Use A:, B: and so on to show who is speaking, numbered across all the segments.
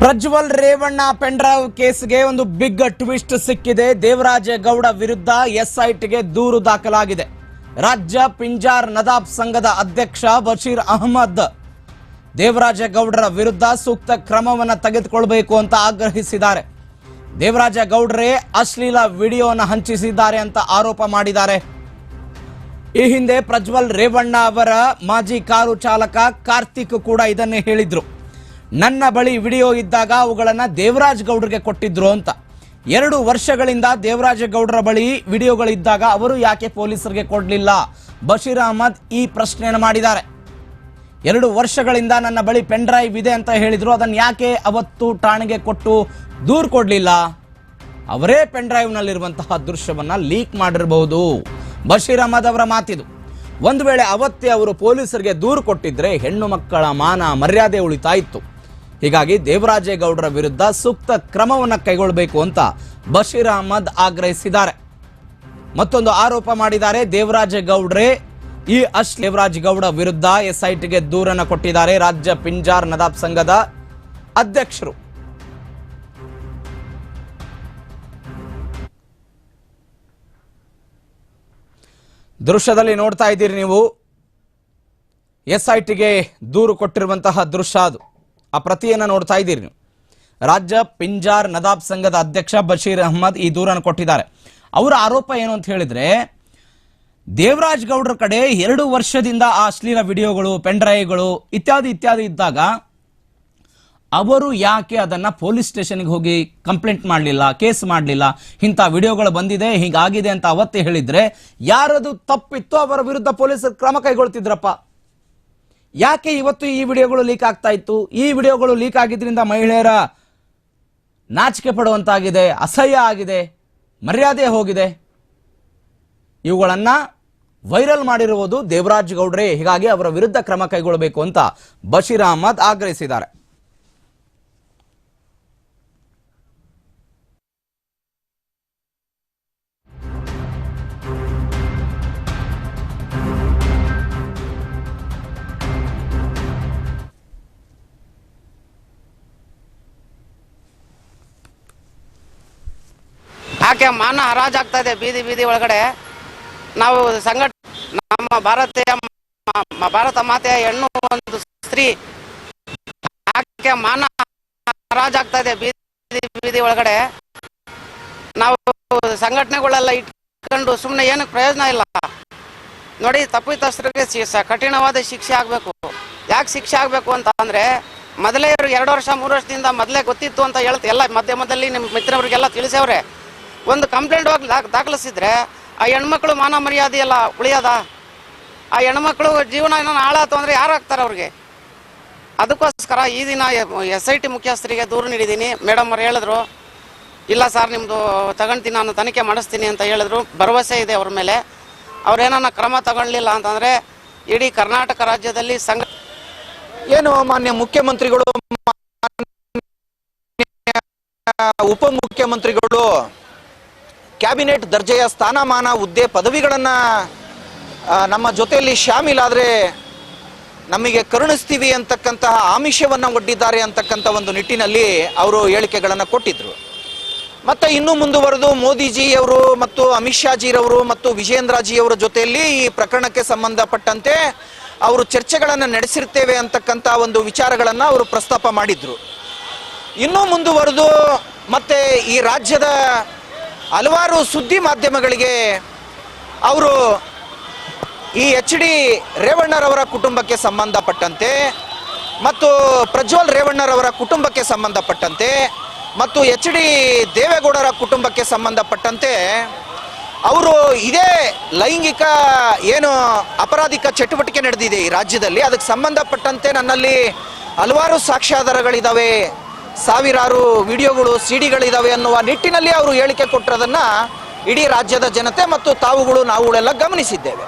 A: Prajwal Revanna pen drive ಕೇಸ್ಗೆ ಒಂದು big twist ಸಿಕ್ಕಿದೆ. ದೇವರಾಜೇಗೌಡ ವಿರುದ್ಧ ಎಸ್ಐಟಿಗೆ ದೂರು ದಾಖಲಾಗಿದೆ. ರಾಜ್ಯ ಪಿಂಜಾರ್ ನದಾಬ್ ಸಂಘದ ಅಧ್ಯಕ್ಷ ಬಶೀರ್ ಅಹಮದ್ ದೇವರಾಜೇಗೌಡರ ವಿರುದ್ಧ ಸೂಕ್ತ ಕ್ರಮವನ್ನು ತೆಗೆದುಕೊಳ್ಳಬೇಕು ಅಂತ ಆಗ್ರಹಿಸಿದ್ದಾರೆ. ದೇವರಾಜೇಗೌಡರೇ ಅಶ್ಲೀಲ ವಿಡಿಯೋನ ಹಂಚಿಸಿದ್ದಾರೆ ಅಂತ ಆರೋಪ ಮಾಡಿದ್ದಾರೆ. ಈ ಹಿಂದೆ ಪ್ರಜ್ವಲ್ ರೇವಣ್ಣ ಅವರ ಮಾಜಿ ಕಾರು ಚಾಲಕ ಕಾರ್ತಿಕ್ ಕೂಡ ಇದನ್ನೇ ಹೇಳಿದ್ರು. ನನ್ನ ಬಳಿ ವಿಡಿಯೋ ಇದ್ದಾಗ ಅವುಗಳನ್ನು ದೇವರಾಜೇಗೌಡರಿಗೆ ಕೊಟ್ಟಿದ್ರು ಅಂತ. 2 ವರ್ಷಗಳಿಂದ ದೇವರಾಜೇಗೌಡರ ಬಳಿ ವಿಡಿಯೋಗಳಿದ್ದಾಗ ಅವರು ಯಾಕೆ ಪೊಲೀಸರಿಗೆ ಕೊಡಲಿಲ್ಲ? ಬಶೀರ್ ಅಹಮದ್ ಈ ಪ್ರಶ್ನೆಯನ್ನು ಮಾಡಿದ್ದಾರೆ. 2 ವರ್ಷಗಳಿಂದ ನನ್ನ ಬಳಿ ಪೆನ್ ಡ್ರೈವ್ ಇದೆ ಅಂತ ಹೇಳಿದ್ರು, ಅದನ್ನು ಯಾಕೆ ಅವತ್ತು ಠಾಣೆಗೆ ಕೊಟ್ಟು ದೂರು ಕೊಡಲಿಲ್ಲ? ಅವರೇ ಪೆನ್ ಡ್ರೈವ್ನಲ್ಲಿರುವಂತಹ ದೃಶ್ಯವನ್ನು ಲೀಕ್ ಮಾಡಿರಬಹುದು. ಬಶೀರ್ ಅಹಮದ್ ಅವರ ಮಾತಿದು. ಒಂದು ವೇಳೆ ಅವತ್ತೇ ಅವರು ಪೊಲೀಸರಿಗೆ ದೂರು ಕೊಟ್ಟಿದ್ರೆ ಹೆಣ್ಣು ಮಕ್ಕಳ ಮಾನ ಮರ್ಯಾದೆ ಉಳಿತಾ ಇತ್ತು. ಹೀಗಾಗಿ ದೇವರಾಜೇಗೌಡರ ವಿರುದ್ಧ ಸೂಕ್ತ ಕ್ರಮವನ್ನು ಕೈಗೊಳ್ಳಬೇಕು ಅಂತ ಬಶೀರ್ ಅಹಮದ್ ಆಗ್ರಹಿಸಿದ್ದಾರೆ. ಮತ್ತೊಂದು ಆರೋಪ ಮಾಡಿದ್ದಾರೆ. ದೇವರಾಜೇಗೌಡರೇ ಈ ದೇವರಾಜೇಗೌಡ ವಿರುದ್ಧ ಎಸ್ಐಟಿಗೆ ದೂರನ್ನು ಕೊಟ್ಟಿದ್ದಾರೆ ರಾಜ್ಯ ಪಿಂಜಾರ್ ನದಾಬ್ ಸಂಘದ ಅಧ್ಯಕ್ಷರು. ದೃಶ್ಯದಲ್ಲಿ ನೋಡ್ತಾ ಇದ್ದೀರಿ ನೀವು, ಎಸ್ಐಟಿಗೆ ದೂರು ಕೊಟ್ಟಿರುವಂತಹ ದೃಶ್ಯ ಅದು. ಆ ಪ್ರತಿಯನ್ನು ನೋಡ್ತಾ ಇದ್ದೀರಿ ನೀವು. ರಾಜ್ಯ ಪಿಂಜಾರ್ ನದಾಬ್ ಸಂಘದ ಅಧ್ಯಕ್ಷ ಬಶೀರ್ ಅಹಮದ್ ಈ ದೂರನ್ನು ಕೊಟ್ಟಿದ್ದಾರೆ. ಅವರ ಆರೋಪ ಏನು ಅಂತ ಹೇಳಿದ್ರೆ, ದೇವರಾಜೇಗೌಡರ ಕಡೆ 2 ವರ್ಷದಿಂದ ಆ ಅಶ್ಲೀಲ ವಿಡಿಯೋಗಳು, ಪೆನ್ ಡ್ರೈವ್ಗಳು ಇತ್ಯಾದಿ ಇದ್ದಾಗ ಅವರು ಯಾಕೆ ಅದನ್ನ ಪೊಲೀಸ್ ಸ್ಟೇಷನ್ಗೆ ಹೋಗಿ ಕಂಪ್ಲೇಂಟ್ ಮಾಡಲಿಲ್ಲ, ಕೇಸ್ ಮಾಡಲಿಲ್ಲ? ಇಂಥ ವಿಡಿಯೋಗಳು ಬಂದಿದೆ, ಹೀಗಾಗಿದೆ ಅಂತ ಅವತ್ತೇ ಹೇಳಿದ್ರೆ ಯಾರದು ತಪ್ಪಿತ್ತು ಅವರ ವಿರುದ್ಧ ಪೊಲೀಸರು ಕ್ರಮ ಕೈಗೊಳ್ತಿದ್ರಪ್ಪ. ಯಾಕೆ ಇವತ್ತು ಈ ವಿಡಿಯೋಗಳು ಲೀಕ್ ಆಗ್ತಾ ಇತ್ತು? ಈ ವಿಡಿಯೋಗಳು ಲೀಕ್ ಆಗಿದ್ರಿಂದ ಮಹಿಳೆಯರ ನಾಚಿಕೆ ಪಡುವಂತಾಗಿದೆ, ಅಸಹ್ಯ ಆಗಿದೆ, ಮರ್ಯಾದೆ ಹೋಗಿದೆ. ಇವುಗಳನ್ನ ವೈರಲ್ ಮಾಡಿರುವುದು ದೇವರಾಜೇಗೌಡರೇ. ಹೀಗಾಗಿ ಅವರ ವಿರುದ್ಧ ಕ್ರಮ ಕೈಗೊಳ್ಳಬೇಕು ಅಂತ ಬಶೀರ್ ಅಹಮದ್ ಆಗ್ರಹಿಸಿದ್ದಾರೆ.
B: ಯಾಕೆ ಮಾನ ಹರಾಜಾಗ್ತಾ ಇದೆ ಬೀದಿ ಬೀದಿ ಒಳಗಡೆ. ನಾವು ನಮ್ಮ ಭಾರತ ಮಾತೆಯ ಹೆಣ್ಣು ಒಂದು ಸ್ತ್ರೀ ಯಾಕೆ ಮಾನ ಹರಾಜಾಗ್ತಾ ಇದೆ ಬೀದಿ ಬೀದಿ ಒಳಗಡೆ. ನಾವು ಸಂಘಟನೆಗಳೆಲ್ಲ ಇಟ್ಕೊಂಡು ಸುಮ್ಮನೆ ಏನಕ್ಕೆ ಪ್ರಯೋಜನ ಇಲ್ಲ ನೋಡಿ. ತಪ್ಪಿತಸ್ಥರಿಗೆ ಕಠಿಣವಾದ ಶಿಕ್ಷೆ ಆಗಬೇಕು. ಯಾಕೆ ಶಿಕ್ಷೆ ಆಗಬೇಕು ಅಂತ ಅಂದ್ರೆ, ಮೊದಲೇ 2 ವರ್ಷ 3 ವರ್ಷದಿಂದ ಮೊದಲೇ ಗೊತ್ತಿತ್ತು ಅಂತ ಹೇಳ್ತೆ ಎಲ್ಲ ಮಧ್ಯದಲ್ಲಿ ನಿಮ್ಮ ಮಿತ್ರವರಿಗೆಲ್ಲ ತಿಳಿಸವ್ರೆ. ಒಂದು ಕಂಪ್ಲೇಂಟ್ ದಾಖಲಿಸಿದ್ರೆ ಆ ಹೆಣ್ಮಕ್ಳು ಮಾನ ಮರ್ಯಾದೆ ಎಲ್ಲ ಉಳಿಯದ? ಆ ಹೆಣ್ಮಕ್ಳು ಜೀವನ ಏನೋ ಹಾಳಾತು ಅಂದ್ರೆ ಯಾರು ಆಗ್ತಾರೆ ಅವ್ರಿಗೆ? ಅದಕ್ಕೋಸ್ಕರ ಈ ದಿನ SIT ಮುಖ್ಯಸ್ಥರಿಗೆ ದೂರು ನೀಡಿದ್ದೀನಿ. ಮೇಡಮ್ ಅವ್ರು ಹೇಳಿದ್ರು, ಇಲ್ಲ ಸರ್ ನಿಮ್ಮದು ತಗೊಳ್ತೀನಿ, ನಾನು ತನಿಖೆ ಮಾಡಿಸ್ತೀನಿ ಅಂತ ಹೇಳಿದ್ರು. ಭರವಸೆ ಇದೆ ಅವ್ರ ಮೇಲೆ. ಅವ್ರೇನ ಕ್ರಮ ತಗೊಳ್ಳಿಲ್ಲ ಅಂತಂದ್ರೆ ಇಡೀ ಕರ್ನಾಟಕ ರಾಜ್ಯದಲ್ಲಿ
C: ಏನು ಮಾನ್ಯ ಮುಖ್ಯಮಂತ್ರಿಗಳು, ಉಪಮುಖ್ಯಮಂತ್ರಿಗಳು ಕ್ಯಾಬಿನೆಟ್ ದರ್ಜೆಯ ಸ್ಥಾನಮಾನ, ಹುದ್ದೆ, ಪದವಿಗಳನ್ನ ನಮ್ಮ ಜೊತೆಯಲ್ಲಿ ಶಾಮೀಲಾದ್ರೆ ನಮಗೆ ಕರುಣಿಸ್ತೀವಿ ಅಂತಕ್ಕಂತಹ ಆಮಿಷವನ್ನ ಒಡ್ಡಿದ್ದಾರೆ ಅಂತಕ್ಕಂಥ ಒಂದು ನಿಟ್ಟಿನಲ್ಲಿ ಅವರು ಹೇಳಿಕೆಗಳನ್ನು ಕೊಟ್ಟಿದ್ರು. ಮತ್ತೆ ಇನ್ನೂ ಮುಂದುವರೆದು ಮೋದಿಜಿಯವರು ಮತ್ತು ಅಮಿತ್ ಶಾಜಿರವರು ಮತ್ತು ವಿಜಯೇಂದ್ರಜಿಯವರ ಜೊತೆಯಲ್ಲಿ ಈ ಪ್ರಕರಣಕ್ಕೆ ಸಂಬಂಧಪಟ್ಟಂತೆ ಅವರು ಚರ್ಚೆಗಳನ್ನು ನಡೆಸಿರ್ತೇವೆ ಅಂತಕ್ಕಂಥ ಒಂದು ವಿಚಾರಗಳನ್ನು ಅವರು ಪ್ರಸ್ತಾಪ ಮಾಡಿದ್ರು. ಇನ್ನೂ ಮುಂದುವರೆದು ಮತ್ತೆ ಈ ರಾಜ್ಯದ ಹಲವಾರು ಸುದ್ದಿ ಮಾಧ್ಯಮಗಳಿಗೆ ಅವರು ಈ HD ರೇವಣ್ಣರವರ ಕುಟುಂಬಕ್ಕೆ ಸಂಬಂಧಪಟ್ಟಂತೆ ಮತ್ತು ಪ್ರಜ್ವಲ್ ರೇವಣ್ಣರವರ ಕುಟುಂಬಕ್ಕೆ ಸಂಬಂಧಪಟ್ಟಂತೆ ಮತ್ತು HD ದೇವೇಗೌಡರ ಕುಟುಂಬಕ್ಕೆ ಸಂಬಂಧಪಟ್ಟಂತೆ ಅವರು ಇದೇ ಲೈಂಗಿಕ ಏನು ಅಪರಾಧಿಕ ಚಟುವಟಿಕೆ ನಡೆದಿದೆ ಈ ರಾಜ್ಯದಲ್ಲಿ, ಅದಕ್ಕೆ ಸಂಬಂಧಪಟ್ಟಂತೆ ನನ್ನಲ್ಲಿ ಹಲವಾರು ಸಾಕ್ಷ್ಯಾಧಾರಗಳಿದ್ದಾವೆ, ಸಾವಿರಾರು ವಿಡಿಯೋಗಳು, CDಗಳಿದ್ದಾವೆ ಅನ್ನುವ ನಿಟ್ಟಿನಲ್ಲಿ ಅವರು ಹೇಳಿಕೆ ಕೊಟ್ಟಿರೋದನ್ನ ಇಡೀ ರಾಜ್ಯದ ಜನತೆ ಮತ್ತು ನಾವುಗಳೆಲ್ಲ ಗಮನಿಸಿದ್ದೇವೆ.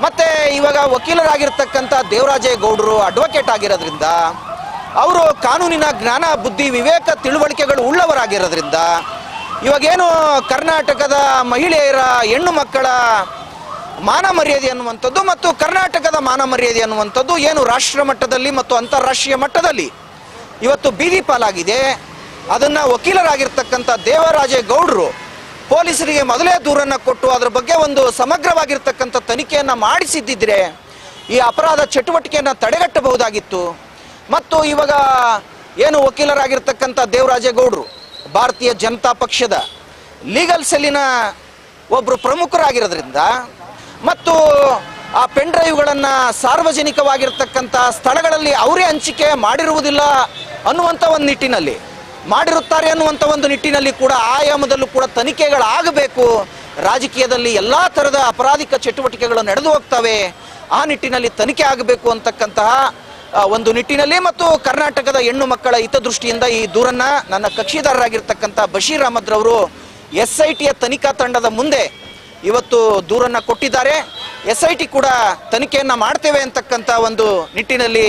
C: ಮತ್ತೆ ಇವಾಗ ವಕೀಲರಾಗಿರ್ತಕ್ಕಂಥ ದೇವರಾಜೇಗೌಡರು ಅಡ್ವೊಕೇಟ್ ಆಗಿರೋದ್ರಿಂದ, ಅವರು ಕಾನೂನಿನ ಜ್ಞಾನ, ಬುದ್ಧಿ, ವಿವೇಕ, ತಿಳುವಳಿಕೆಗಳು ಉಳ್ಳವರಾಗಿರೋದ್ರಿಂದ ಇವಾಗೇನು ಕರ್ನಾಟಕದ ಮಹಿಳೆಯರ, ಹೆಣ್ಣು ಮಕ್ಕಳ ಮಾನ ಮರ್ಯಾದೆ ಅನ್ನುವಂಥದ್ದು ಮತ್ತು ಕರ್ನಾಟಕದ ಮಾನ ಮರ್ಯಾದೆ ಅನ್ನುವಂಥದ್ದು ಏನು ರಾಷ್ಟ್ರ ಮಟ್ಟದಲ್ಲಿ ಮತ್ತು ಅಂತಾರಾಷ್ಟ್ರೀಯ ಮಟ್ಟದಲ್ಲಿ ಇವತ್ತು ಬೀದಿ ಪಾಲಾಗಿದೆ. ಅದನ್ನು ವಕೀಲರಾಗಿರ್ತಕ್ಕಂಥ ದೇವರಾಜೇಗೌಡರು ಪೊಲೀಸರಿಗೆ ಮೊದಲೇ ದೂರನ್ನು ಕೊಟ್ಟು ಅದರ ಬಗ್ಗೆ ಒಂದು ಸಮಗ್ರವಾಗಿರ್ತಕ್ಕಂಥ ತನಿಖೆಯನ್ನು ಮಾಡಿಸಿದ್ದಿದ್ರೆ ಈ ಅಪರಾಧ ಚಟುವಟಿಕೆಯನ್ನು ತಡೆಗಟ್ಟಬಹುದಾಗಿತ್ತು. ಮತ್ತು ಇವಾಗ ಏನು ವಕೀಲರಾಗಿರ್ತಕ್ಕಂಥ ದೇವರಾಜೇಗೌಡರು ಭಾರತೀಯ ಜನತಾ ಪಕ್ಷದ ಲೀಗಲ್ ಸೆಲ್ಲಿನ ಒಬ್ಬರು ಪ್ರಮುಖರಾಗಿರೋದ್ರಿಂದ ಮತ್ತು ಆ ಪೆನ್ ಡ್ರೈವ್ಗಳನ್ನು ಸಾರ್ವಜನಿಕವಾಗಿರ್ತಕ್ಕಂಥ ಸ್ಥಳಗಳಲ್ಲಿ ಅವರೇ ಹಂಚಿಕೆ ಮಾಡಿರುವುದಿಲ್ಲ ಅನ್ನುವಂಥ ಒಂದು ನಿಟ್ಟಿನಲ್ಲಿ, ಮಾಡಿರುತ್ತಾರೆ ಅನ್ನುವಂಥ ಒಂದು ನಿಟ್ಟಿನಲ್ಲಿ ಕೂಡ ಆಯಾಮದಲ್ಲೂ ಕೂಡ ತನಿಖೆಗಳಾಗಬೇಕು. ರಾಜಕೀಯದಲ್ಲಿ ಎಲ್ಲ ಥರದ ಅಪರಾಧಿಕ ಚಟುವಟಿಕೆಗಳು ನಡೆದು ಹೋಗ್ತವೆ, ಆ ನಿಟ್ಟಿನಲ್ಲಿ ತನಿಖೆ ಆಗಬೇಕು ಅಂತಕ್ಕಂತಹ ಒಂದು ನಿಟ್ಟಿನಲ್ಲಿ ಮತ್ತು ಕರ್ನಾಟಕದ ಹೆಣ್ಣು ಮಕ್ಕಳ ಹಿತದೃಷ್ಟಿಯಿಂದ ಈ ದೂರನ್ನ ನನ್ನ ಕಕ್ಷಿದಾರರಾಗಿರ್ತಕ್ಕಂಥ ಬಶೀರ್ ಅಹಮದ್ ರವರು SITಯ ತನಿಖಾ ತಂಡದ ಮುಂದೆ ಇವತ್ತು ದೂರನ್ನ ಕೊಟ್ಟಿದ್ದಾರೆ. SIT ಕೂಡ ತನಿಖೆಯನ್ನ ಮಾಡ್ತೇವೆ ಅಂತಕ್ಕಂಥ ಒಂದು ನಿಟ್ಟಿನಲ್ಲಿ